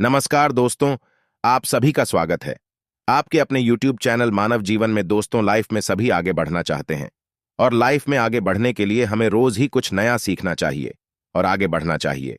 नमस्कार दोस्तों, आप सभी का स्वागत है। आपके अपने YouTube चैनल मानव जीवन में दोस्तों लाइफ में सभी आगे बढ़ना चाहते हैं और लाइफ में आगे बढ़ने के लिए हमें रोज ही कुछ नया सीखना चाहिए और आगे बढ़ना चाहिए।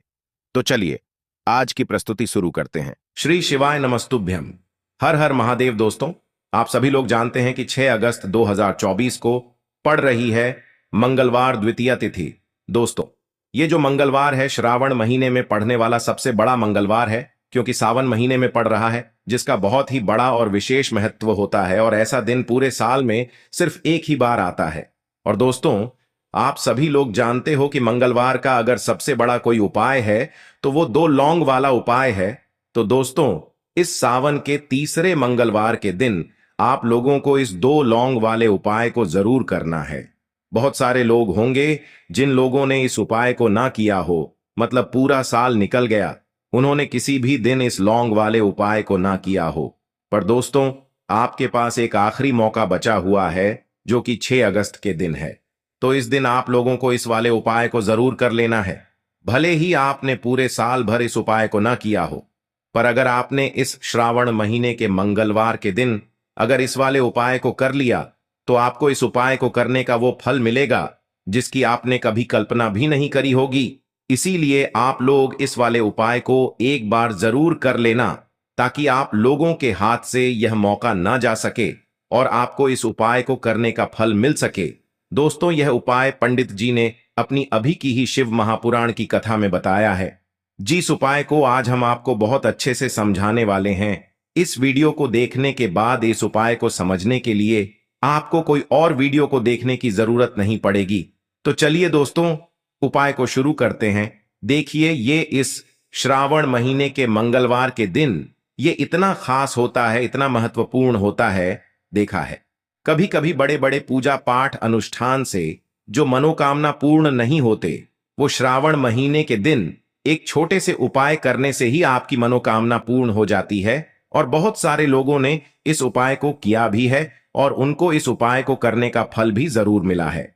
तो चलिए आज की प्रस्तुति शुरू करते हैं। श्री शिवाय नमस्तुभ्यम। हर हर महादेव। दोस्तों, आप सभी लोग जानते हैं कि 6 अगस्त 2024 को पड़ रही है मंगलवार द्वितीया तिथि। दोस्तों, ये जो मंगलवार है श्रावण महीने में पड़ने वाला सबसे बड़ा मंगलवार है, क्योंकि सावन महीने में पड़ रहा है, जिसका बहुत ही बड़ा और विशेष महत्व होता है और ऐसा दिन पूरे साल में सिर्फ एक ही बार आता है। और दोस्तों, आप सभी लोग जानते हो कि मंगलवार का अगर सबसे बड़ा कोई उपाय है तो वो 2 लौंग वाला उपाय है। तो दोस्तों, इस सावन के तीसरे मंगलवार के दिन आप लोगों को इस 2 लौंग वाले उपाय को जरूर करना है। बहुत सारे लोग होंगे जिन लोगों ने इस उपाय को ना किया हो, मतलब पूरा साल निकल गया, उन्होंने किसी भी दिन इस लौंग वाले उपाय को ना किया हो। पर दोस्तों, आपके पास एक आखिरी मौका बचा हुआ है जो कि 6 अगस्त के दिन है। तो इस दिन आप लोगों को इस वाले उपाय को जरूर कर लेना है। भले ही आपने पूरे साल भर इस उपाय को ना किया हो, पर अगर आपने इस श्रावण महीने के मंगलवार के दिन अगर इस वाले उपाय को कर लिया तो आपको इस उपाय को करने का वो फल मिलेगा जिसकी आपने कभी कल्पना भी नहीं करी होगी। इसीलिए आप लोग इस वाले उपाय को एक बार जरूर कर लेना, ताकि आप लोगों के हाथ से यह मौका ना जा सके और आपको इस उपाय को करने का फल मिल सके। दोस्तों, यह उपाय पंडित जी ने अपनी अभी की ही शिव महापुराण की कथा में बताया है। जिस उपाय को आज हम आपको बहुत अच्छे से समझाने वाले हैं। इस वीडियो को देखने के बाद इस उपाय को समझने के लिए आपको कोई और वीडियो को देखने की जरूरत नहीं पड़ेगी। तो चलिए दोस्तों, उपाय को शुरू करते हैं। देखिए, ये इस श्रावण महीने के मंगलवार के दिन ये इतना खास होता है, इतना महत्वपूर्ण होता है। देखा है कभी कभी बड़े बड़े पूजा पाठ अनुष्ठान से जो मनोकामना पूर्ण नहीं होते, वो श्रावण महीने के दिन एक छोटे से उपाय करने से ही आपकी मनोकामना पूर्ण हो जाती है। और बहुत सारे लोगों ने इस उपाय को किया भी है और उनको इस उपाय को करने का फल भी जरूर मिला है।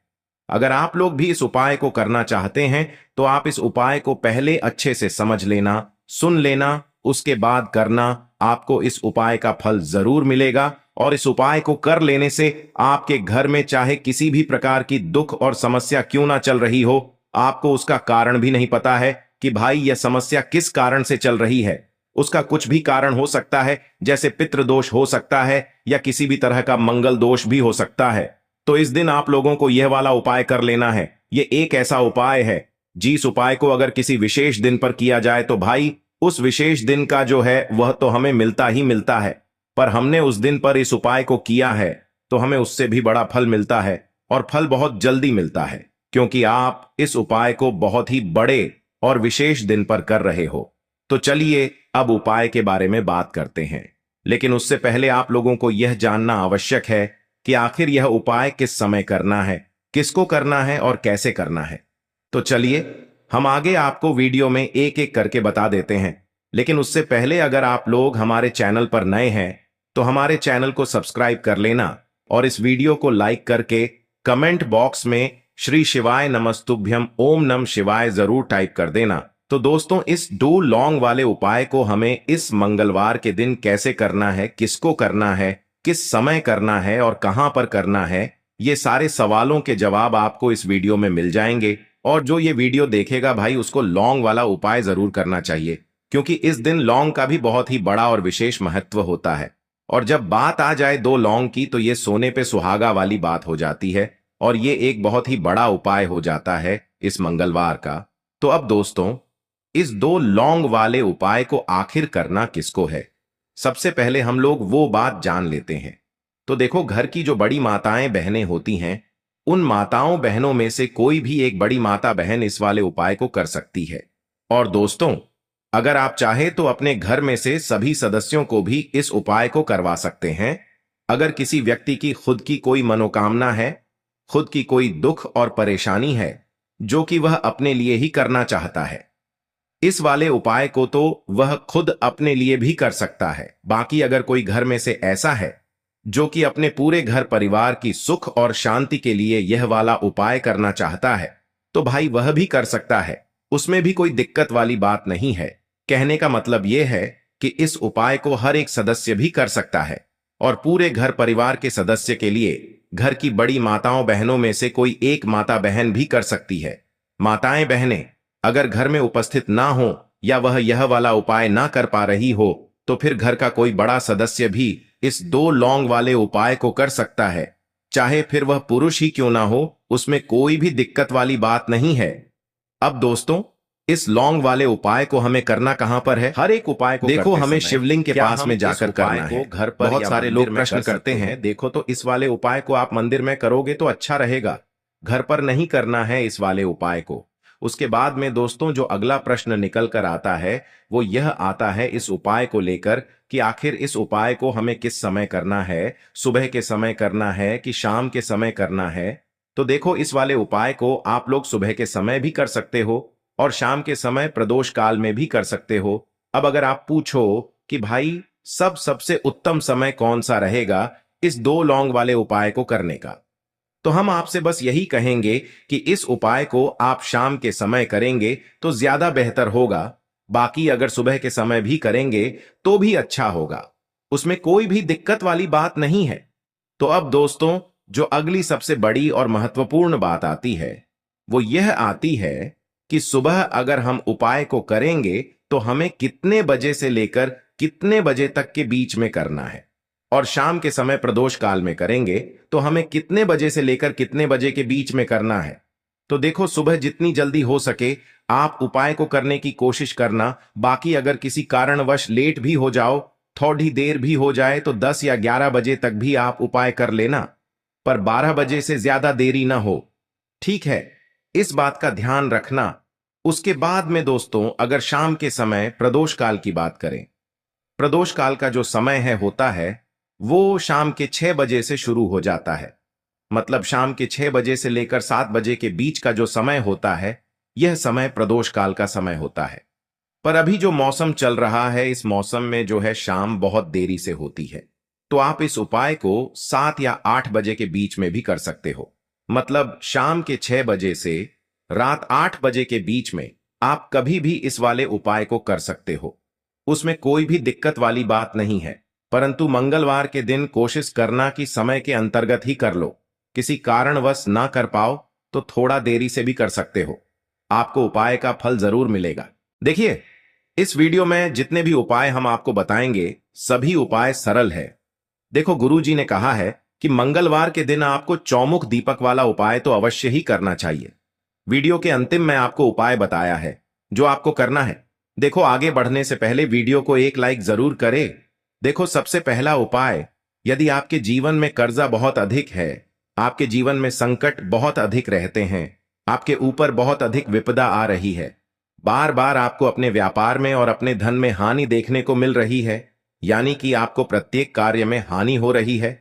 अगर आप लोग भी इस उपाय को करना चाहते हैं तो आप इस उपाय को पहले अच्छे से समझ लेना, सुन लेना, उसके बाद करना। आपको इस उपाय का फल जरूर मिलेगा और इस उपाय को कर लेने से आपके घर में चाहे किसी भी प्रकार की दुख और समस्या क्यों ना चल रही हो, आपको उसका कारण भी नहीं पता है कि भाई यह समस्या किस कारण से चल रही है। उसका कुछ भी कारण हो सकता है, जैसे पितृदोष हो सकता है या किसी भी तरह का मंगल दोष भी हो सकता है। तो इस दिन आप लोगों को यह वाला उपाय कर लेना है। यह एक ऐसा उपाय है जिस उपाय को अगर किसी विशेष दिन पर किया जाए तो भाई उस विशेष दिन का जो है वह तो हमें मिलता ही मिलता है, पर हमने उस दिन पर इस उपाय को किया है तो हमें उससे भी बड़ा फल मिलता है और फल बहुत जल्दी मिलता है, क्योंकि आप इस उपाय को बहुत ही बड़े और विशेष दिन पर कर रहे हो। तो चलिए अब उपाय के बारे में बात करते हैं, लेकिन उससे पहले आप लोगों को यह जानना आवश्यक है कि आखिर यह उपाय किस समय करना है, किसको करना है और कैसे करना है। तो चलिए हम आगे आपको वीडियो में एक एक करके बता देते हैं। लेकिन उससे पहले अगर आप लोग हमारे चैनल पर नए हैं तो हमारे चैनल को सब्सक्राइब कर लेना और इस वीडियो को लाइक करके कमेंट बॉक्स में श्री शिवाय नमस्तुभ्यम ओम नम शिवाय जरूर टाइप कर देना। तो दोस्तों, इस 2 लौंग वाले उपाय को हमें इस मंगलवार के दिन कैसे करना है, किसको करना है, किस समय करना है और कहां पर करना है, ये सारे सवालों के जवाब आपको इस वीडियो में मिल जाएंगे। और जो ये वीडियो देखेगा भाई, उसको लौंग वाला उपाय जरूर करना चाहिए, क्योंकि इस दिन लौंग का भी बहुत ही बड़ा और विशेष महत्व होता है। और जब बात आ जाए 2 लौंग की तो ये सोने पे सुहागा वाली बात हो जाती है और ये एक बहुत ही बड़ा उपाय हो जाता है इस मंगलवार का। तो अब दोस्तों, इस 2 लौंग वाले उपाय को आखिर करना किसको है, सबसे पहले हम लोग वो बात जान लेते हैं। तो देखो, घर की जो बड़ी माताएं बहनें होती हैं, उन माताओं बहनों में से कोई भी एक बड़ी माता बहन इस वाले उपाय को कर सकती है। और दोस्तों, अगर आप चाहे तो अपने घर में से सभी सदस्यों को भी इस उपाय को करवा सकते हैं। अगर किसी व्यक्ति की खुद की कोई मनोकामना है, खुद की कोई दुख और परेशानी है जो कि वह अपने लिए ही करना चाहता है, इस वाले उपाय को तो वह खुद अपने लिए भी कर सकता है। बाकी अगर कोई घर में से ऐसा है जो कि अपने पूरे घर परिवार की सुख और शांति के लिए यह वाला उपाय करना चाहता है, तो भाई वह भी कर सकता है, उसमें भी कोई दिक्कत वाली बात नहीं है। कहने का मतलब यह है कि इस उपाय को हर एक सदस्य भी कर सकता है और पूरे घर परिवार के सदस्य के लिए घर की बड़ी माताओं बहनों में से कोई एक माता बहन भी कर सकती है। माताएं बहनें अगर घर में उपस्थित ना हो या वह यह वाला उपाय ना कर पा रही हो तो फिर घर का कोई बड़ा सदस्य भी इस 2 लौंग वाले उपाय को कर सकता है, चाहे फिर वह पुरुष ही क्यों ना हो, उसमें कोई भी दिक्कत वाली बात नहीं है। अब दोस्तों, इस लौंग वाले उपाय को हमें करना कहां पर है? हर एक उपाय को देखो हमें शिवलिंग के पास में जाकर करना है। घर पर बहुत सारे लोग प्रश्न करते हैं, देखो तो इस वाले उपाय को आप मंदिर में करोगे तो अच्छा रहेगा, घर पर नहीं करना है इस वाले उपाय को। उसके बाद में दोस्तों जो अगला प्रश्न निकल कर आता है वो यह आता है इस उपाय को लेकर कि आखिर इस उपाय को हमें किस समय करना है, सुबह के समय करना है कि शाम के समय करना है। तो देखो इस वाले उपाय को आप लोग सुबह के समय भी कर सकते हो और शाम के समय प्रदोष काल में भी कर सकते हो। अब अगर आप पूछो कि भाई सबसे उत्तम समय कौन सा रहेगा इस 2 लौंग वाले उपाय को करने का, तो हम आपसे बस यही कहेंगे कि इस उपाय को आप शाम के समय करेंगे तो ज्यादा बेहतर होगा। बाकी अगर सुबह के समय भी करेंगे तो भी अच्छा होगा, उसमें कोई भी दिक्कत वाली बात नहीं है। तो अब दोस्तों जो अगली सबसे बड़ी और महत्वपूर्ण बात आती है वो यह आती है कि सुबह अगर हम उपाय को करेंगे तो हमें कितने बजे से लेकर कितने बजे तक के बीच में करना है, और शाम के समय प्रदोष काल में करेंगे तो हमें कितने बजे से लेकर कितने बजे के बीच में करना है। तो देखो सुबह जितनी जल्दी हो सके आप उपाय को करने की कोशिश करना। बाकी अगर किसी कारणवश लेट भी हो जाओ, थोड़ी देर भी हो जाए तो 10 या 11 बजे तक भी आप उपाय कर लेना, पर 12 बजे से ज्यादा देरी ना हो, ठीक है? इस बात का ध्यान रखना। उसके बाद में दोस्तों अगर शाम के समय प्रदोष काल की बात करें, प्रदोष काल का जो समय है होता है वो शाम के 6 बजे से शुरू हो जाता है। मतलब शाम के 6 बजे से लेकर 7 बजे के बीच का जो समय होता है यह समय प्रदोष काल का समय होता है। पर अभी जो मौसम चल रहा है इस मौसम में जो है शाम बहुत देरी से होती है, तो आप इस उपाय को 7 या 8 बजे के बीच में भी कर सकते हो। मतलब शाम के 6 बजे से रात 8 बजे के बीच में आप कभी भी इस वाले उपाय को कर सकते हो, उसमें कोई भी दिक्कत वाली बात नहीं है। परंतु मंगलवार के दिन कोशिश करना कि समय के अंतर्गत ही कर लो, किसी कारणवश ना कर पाओ तो थोड़ा देरी से भी कर सकते हो, आपको उपाय का फल जरूर मिलेगा। देखिए इस वीडियो में जितने भी उपाय हम आपको बताएंगे सभी उपाय सरल है। देखो गुरुजी ने कहा है कि मंगलवार के दिन आपको चौमुख दीपक वाला उपाय तो अवश्य ही करना चाहिए। वीडियो के अंतिम में आपको उपाय बताया है जो आपको करना है। देखो आगे बढ़ने से पहले वीडियो को एक लाइक जरूर करें। देखो सबसे पहला उपाय, यदि आपके जीवन में कर्जा बहुत अधिक है, आपके जीवन में संकट बहुत अधिक रहते हैं, आपके ऊपर बहुत अधिक विपदा आ रही है, बार बार आपको अपने व्यापार में और अपने धन में हानि देखने को मिल रही है, यानी कि आपको प्रत्येक कार्य में हानि हो रही है,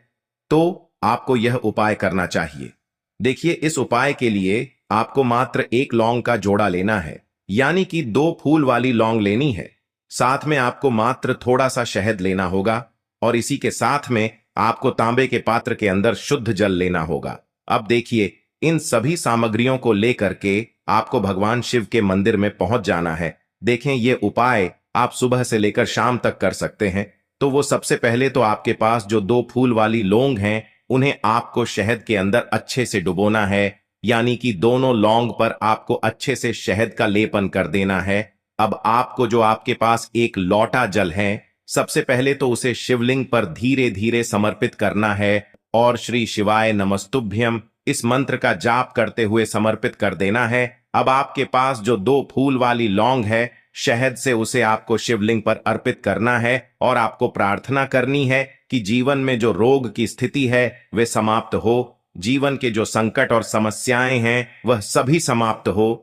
तो आपको यह उपाय करना चाहिए। देखिए इस उपाय के लिए आपको मात्र 1 लौंग का जोड़ा लेना है, यानी कि 2 फूल वाली लौंग लेनी है। साथ में आपको मात्र थोड़ा सा शहद लेना होगा और इसी के साथ में आपको तांबे के पात्र के अंदर शुद्ध जल लेना होगा। अब देखिए इन सभी सामग्रियों को लेकर के आपको भगवान शिव के मंदिर में पहुंच जाना है। देखें ये उपाय आप सुबह से लेकर शाम तक कर सकते हैं। तो वो सबसे पहले तो आपके पास जो 2 फूल वाली लौंग हैं उन्हें आपको शहद के अंदर अच्छे से डुबोना है, यानी कि दोनों लौंग पर आपको अच्छे से शहद का लेपन कर देना है। अब आपको जो आपके पास एक लौटा जल है सबसे पहले तो उसे शिवलिंग पर धीरे धीरे समर्पित करना है और श्री शिवाय नमस्तुभ्यम इस मंत्र का जाप करते हुए समर्पित कर देना है। अब आपके पास जो 2 फूल वाली लौंग है शहद से उसे आपको शिवलिंग पर अर्पित करना है और आपको प्रार्थना करनी है कि जीवन में जो रोग की स्थिति है वे समाप्त हो, जीवन के जो संकट और समस्याएं हैं वह सभी समाप्त हो,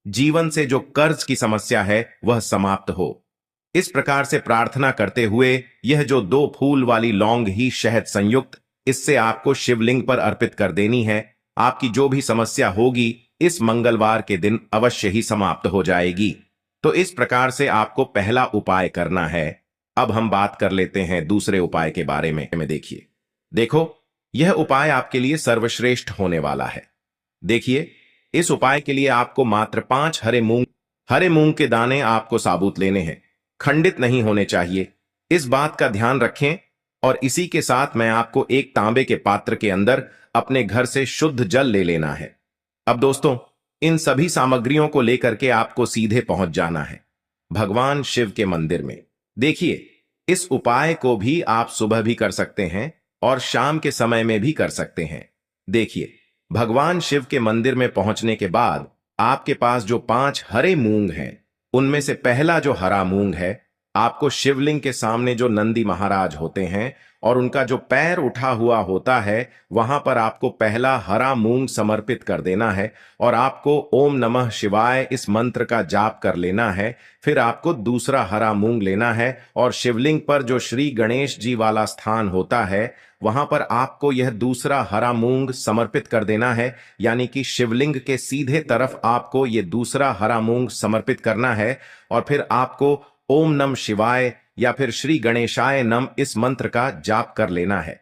जीवन से जो कर्ज की समस्या है वह समाप्त हो। इस प्रकार से प्रार्थना करते हुए यह जो 2 फूल वाली लौंग ही शहद संयुक्त इससे आपको शिवलिंग पर अर्पित कर देनी है। आपकी जो भी समस्या होगी इस मंगलवार के दिन अवश्य ही समाप्त हो जाएगी। तो इस प्रकार से आपको पहला उपाय करना है। अब हम बात कर लेते हैं दूसरे उपाय के बारे में। देखिए देखो यह उपाय आपके लिए सर्वश्रेष्ठ होने वाला है। देखिए इस उपाय के लिए आपको मात्र 5 हरे मूंग हरे मूंग के दाने आपको साबुत लेने हैं, खंडित नहीं होने चाहिए। इस बात का ध्यान रखें। और इसी के साथ मैं आपको एक तांबे के पात्र के अंदर अपने घर से शुद्ध जल ले लेना है। अब दोस्तों, इन सभी सामग्रियों को लेकर के आपको सीधे पहुंच जाना है भगवान शिव के मंदिर में। देखिए, इस उपाय को भी आप सुबह भी कर सकते हैं और शाम के समय में भी कर सकते हैं। देखिए, भगवान शिव के मंदिर में पहुंचने के बाद आपके पास जो 5 हरे मूंग हैं, उनमें से पहला जो हरा मूंग है, आपको शिवलिंग के सामने जो नंदी महाराज होते हैं और उनका जो पैर उठा हुआ होता है, वहां पर आपको पहला हरा मूंग समर्पित कर देना है और आपको ओम नमः शिवाय इस मंत्र का जाप कर लेना है। फिर आपको दूसरा हरा मूंग लेना है और शिवलिंग पर जो श्री गणेश जी वाला स्थान होता है, वहां पर आपको यह दूसरा हरा मूंग समर्पित कर देना है। यानी कि शिवलिंग के सीधे तरफ आपको यह दूसरा हरा मूंग समर्पित करना है और फिर आपको ओम नम शिवाय या फिर श्री गणेशाय नम इस मंत्र का जाप कर लेना है।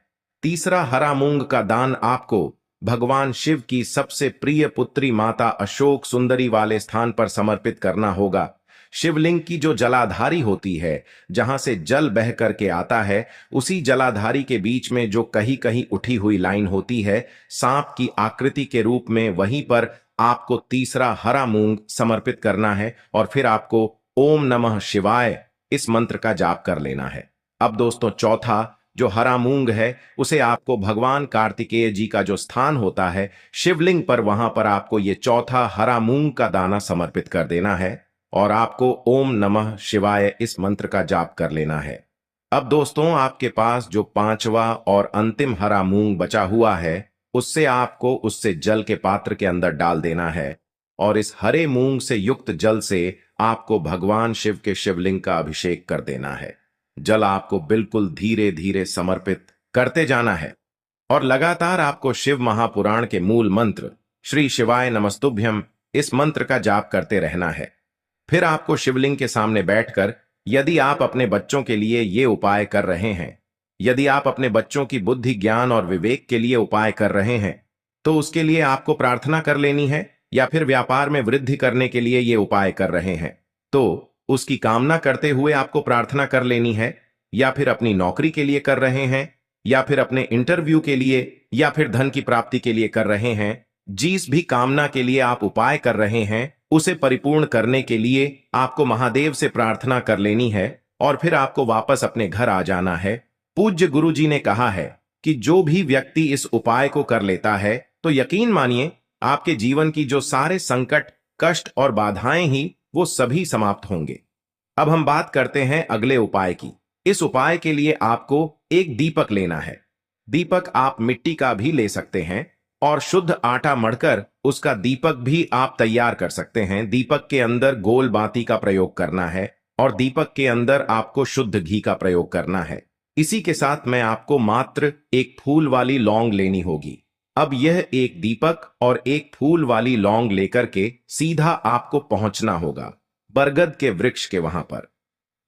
तीसरा हरा मूंग का दान आपको भगवान शिव की सबसे प्रिय पुत्री माता अशोक सुंदरी वाले स्थान पर समर्पित करना होगा। शिवलिंग की जो जलाधारी होती है, जहां से जल बह करके आता है, उसी जलाधारी के बीच में जो कहीं कहीं उठी हुई लाइन होती है सांप की आकृति के रूप में, वहीं पर आपको तीसरा हरा मूंग समर्पित करना है और फिर आपको ओम नमः शिवाय इस मंत्र का जाप कर लेना है। अब दोस्तों, चौथा जो हरा मूंग है, उसे आपको भगवान कार्तिकेय जी का जो स्थान होता है शिवलिंग पर, वहां पर आपको ये चौथा हरा मूंग का दाना समर्पित कर देना है और आपको ओम नमः शिवाय इस मंत्र का जाप कर लेना है। अब दोस्तों, आपके पास जो 5वां और अंतिम हरा मूंग बचा हुआ है, उससे जल के पात्र के अंदर डाल देना है और इस हरे मूंग से युक्त जल से आपको भगवान शिव के शिवलिंग का अभिषेक कर देना है। जल आपको बिल्कुल धीरे धीरे समर्पित करते जाना है और लगातार आपको शिव महापुराण के मूल मंत्र श्री शिवाय नमस्तुभ्यम इस मंत्र का जाप करते रहना है। फिर आपको शिवलिंग के सामने बैठकर, यदि आप अपने बच्चों के लिए ये उपाय कर रहे हैं, यदि आप अपने बच्चों की बुद्धि ज्ञान और विवेक के लिए उपाय कर रहे हैं, तो उसके लिए आपको प्रार्थना कर लेनी है। या फिर व्यापार में वृद्धि करने के लिए ये उपाय कर रहे हैं, तो उसकी कामना करते हुए आपको प्रार्थना कर लेनी है। या फिर अपनी नौकरी के लिए कर रहे हैं, या फिर अपने इंटरव्यू के लिए, या फिर धन की प्राप्ति के लिए कर रहे हैं, जिस भी कामना के लिए आप उपाय कर रहे हैं, उसे परिपूर्ण करने के लिए आपको महादेव से प्रार्थना कर लेनी है और फिर आपको वापस अपने घर आ जाना है। पूज्य गुरु जी ने कहा है कि जो भी व्यक्ति इस उपाय को कर लेता है, तो यकीन मानिए आपके जीवन की जो सारे संकट, कष्ट और बाधाएं ही, वो सभी समाप्त होंगे। अब हम बात करते हैं अगले उपाय की। इस उपाय के लिए आपको एक दीपक लेना है। दीपक आप मिट्टी का भी ले सकते हैं और शुद्ध आटा मढ़कर उसका दीपक भी आप तैयार कर सकते हैं। दीपक के अंदर गोल बाती का प्रयोग करना है और दीपक के अंदर आपको शुद्ध घी का प्रयोग करना है। इसी के साथ मैं आपको मात्र एक फूल वाली लौंग लेनी होगी। अब यह एक दीपक और एक फूल वाली लौंग लेकर के सीधा आपको पहुंचना होगा बरगद के वृक्ष के वहां पर।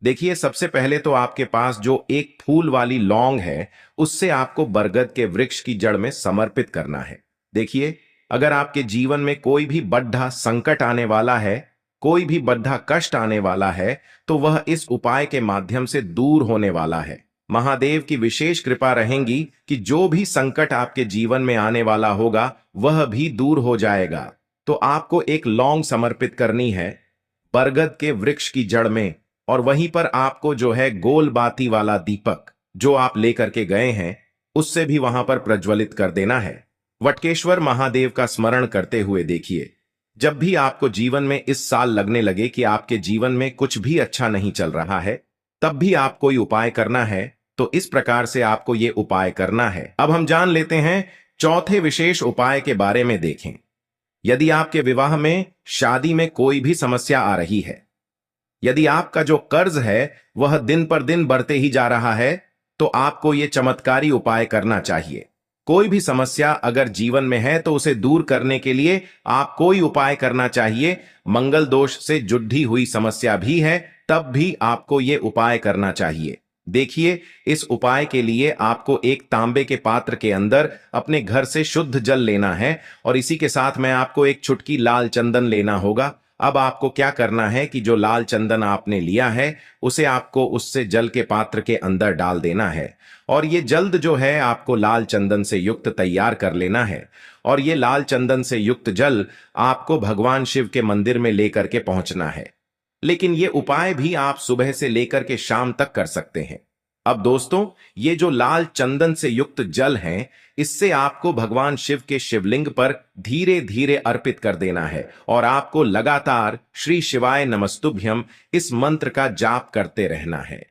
देखिए, सबसे पहले तो आपके पास जो एक फूल वाली लौंग है, उससे आपको बरगद के वृक्ष की जड़ में समर्पित करना है। देखिए, अगर आपके जीवन में कोई भी बड़ा संकट आने वाला है, कोई भी बड़ा कष्ट आने वाला है, तो वह इस उपाय के माध्यम से दूर होने वाला है। महादेव की विशेष कृपा रहेगी कि जो भी संकट आपके जीवन में आने वाला होगा, वह भी दूर हो जाएगा। तो आपको एक लौंग समर्पित करनी है बरगद के वृक्ष की जड़ में और वहीं पर आपको जो है गोल बाती वाला दीपक जो आप लेकर के गए हैं, उससे भी वहां पर प्रज्वलित कर देना है। वटकेश्वर महादेव का स्मरण करते हुए देखिए, जब भी आपको जीवन में इस साल लगने लगे कि आपके जीवन में कुछ भी अच्छा नहीं चल रहा है, तब भी आप कोई उपाय करना है, तो इस प्रकार से आपको ये उपाय करना है। अब हम जान लेते हैं चौथे विशेष उपाय के बारे में। देखें, यदि आपके विवाह में, शादी में कोई भी समस्या आ रही है, यदि आपका जो कर्ज है वह दिन पर दिन बढ़ते ही जा रहा है, तो आपको यह चमत्कारी उपाय करना चाहिए। कोई भी समस्या अगर जीवन में है तो उसे दूर करने के लिए आप कोई उपाय करना चाहिए। मंगल दोष से जुड़ी हुई समस्या भी है, तब भी आपको यह उपाय करना चाहिए। देखिए, इस उपाय के लिए आपको एक तांबे के पात्र के अंदर अपने घर से शुद्ध जल लेना है और इसी के साथ में आपको एक चुटकी लाल चंदन लेना होगा। अब आपको क्या करना है कि जो लाल चंदन आपने लिया है उसे आपको उससे जल के पात्र के अंदर डाल देना है और ये जल्द जो है आपको लाल चंदन से युक्त तैयार कर लेना है। और ये लाल चंदन से युक्त जल आपको भगवान शिव के मंदिर में लेकर के पहुंचना है। लेकिन ये उपाय भी आप सुबह से लेकर के शाम तक कर सकते हैं। अब दोस्तों, ये जो लाल चंदन से युक्त जल है, इससे आपको भगवान शिव के शिवलिंग पर धीरे धीरे अर्पित कर देना है और आपको लगातार श्री शिवाय नमस्तुभ्यम इस मंत्र का जाप करते रहना है।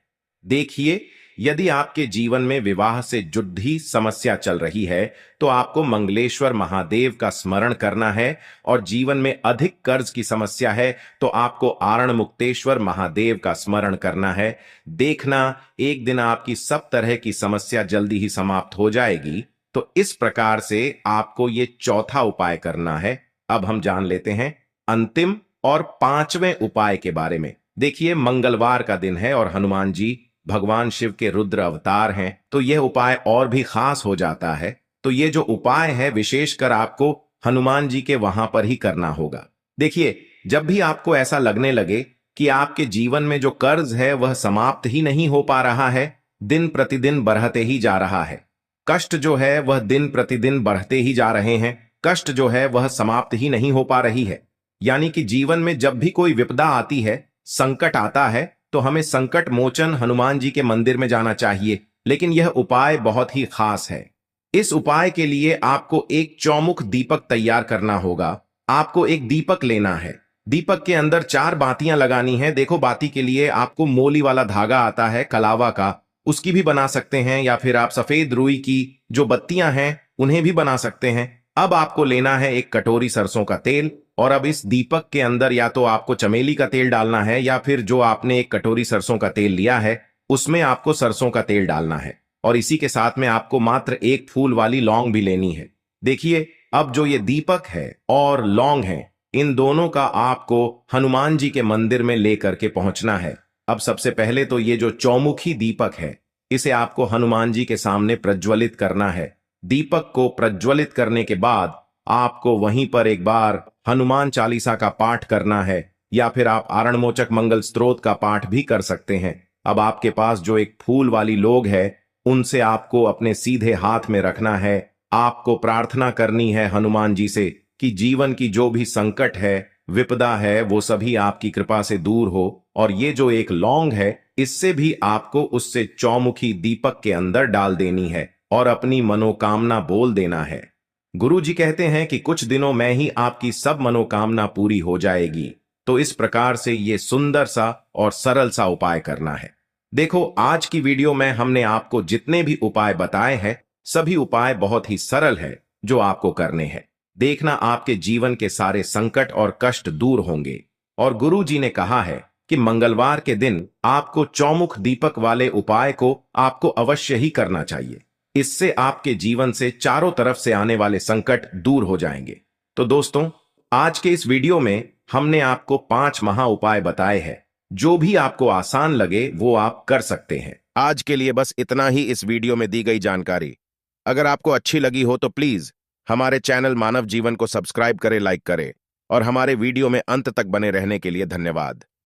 देखिए, यदि आपके जीवन में विवाह से जुड़ी समस्या चल रही है तो आपको मंगलेश्वर महादेव का स्मरण करना है, और जीवन में अधिक कर्ज की समस्या है तो आपको आरण मुक्तेश्वर महादेव का स्मरण करना है। देखना, एक दिन आपकी सब तरह की समस्या जल्दी ही समाप्त हो जाएगी। तो इस प्रकार से आपको ये चौथा उपाय करना है। अब हम जान लेते हैं अंतिम और पांचवें उपाय के बारे में। देखिए, मंगलवार का दिन है और हनुमान जी भगवान शिव के रुद्र अवतार हैं, तो यह उपाय और भी खास हो जाता है। तो ये जो उपाय है विशेषकर आपको हनुमान जी के वहां पर ही करना होगा। देखिए, जब भी आपको ऐसा लगने लगे कि आपके जीवन में जो कर्ज है वह समाप्त ही नहीं हो पा रहा है, दिन प्रतिदिन बढ़ते ही जा रहा है, कष्ट जो है वह दिन प्रतिदिन बढ़ते ही जा रहे हैं, कष्ट जो है वह समाप्त ही नहीं हो पा रही है, यानी कि जीवन में जब भी कोई विपदा आती है, संकट आता है, तो हमें संकट मोचन हनुमान जी के मंदिर में जाना चाहिए। लेकिन यह उपाय बहुत ही खास है। इस उपाय के लिए आपको एक चौमुख दीपक तैयार करना होगा। आपको एक दीपक लेना है, दीपक के अंदर 4 बातियां लगानी है। देखो, बाती के लिए आपको मोली वाला धागा आता है कलावा का, उसकी भी बना सकते हैं, या फिर आप सफेद रुई की जो बत्तियां हैं उन्हें भी बना सकते हैं। अब आपको लेना है एक कटोरी सरसों का तेल, और अब इस दीपक के अंदर या तो आपको चमेली का तेल डालना है, या फिर जो आपने एक कटोरी सरसों का तेल लिया है उसमें आपको सरसों का तेल डालना है। और इसी के साथ में आपको मात्र एक फूल वाली लौंग भी लेनी है। देखिए, अब जो ये दीपक है और लौंग है, इन दोनों का आपको हनुमान जी के मंदिर में लेकर के पहुंचना है। अब सबसे पहले तो ये जो चौमुखी दीपक है, इसे आपको हनुमान जी के सामने प्रज्वलित करना है। दीपक को प्रज्वलित करने के बाद आपको वहीं पर एक बार हनुमान चालीसा का पाठ करना है, या फिर आप आरणमोचक मंगल स्तोत्र का पाठ भी कर सकते हैं। अब आपके पास जो एक फूल वाली लोग है, उनसे आपको अपने सीधे हाथ में रखना है। आपको प्रार्थना करनी है हनुमान जी से कि जीवन की जो भी संकट है, विपदा है, वो सभी आपकी कृपा से दूर हो। और ये जो एक लौंग है, इससे भी आपको उससे चौमुखी दीपक के अंदर डाल देनी है और अपनी मनोकामना बोल देना है। गुरु जी कहते हैं कि कुछ दिनों में ही आपकी सब मनोकामना पूरी हो जाएगी। तो इस प्रकार से ये सुंदर सा और सरल सा उपाय करना है। देखो, आज की वीडियो में हमने आपको जितने भी उपाय बताए हैं, सभी उपाय बहुत ही सरल है जो आपको करने हैं। देखना, आपके जीवन के सारे संकट और कष्ट दूर होंगे। और गुरु जी ने कहा है कि मंगलवार के दिन आपको चौमुख दीपक वाले उपाय को आपको अवश्य ही करना चाहिए। इससे आपके जीवन से चारों तरफ से आने वाले संकट दूर हो जाएंगे। तो दोस्तों, आज के इस वीडियो में हमने आपको 5 महा उपाय बताए हैं। जो भी आपको आसान लगे वो आप कर सकते हैं। आज के लिए बस इतना ही इस वीडियो में दी गई जानकारी। अगर आपको अच्छी लगी हो तो प्लीज हमारे चैनल मानव जीवन को सब्सक्राइब करें, लाइक करें, और हमारे वीडियो में अंत तक बने रहने के लिए धन्यवाद।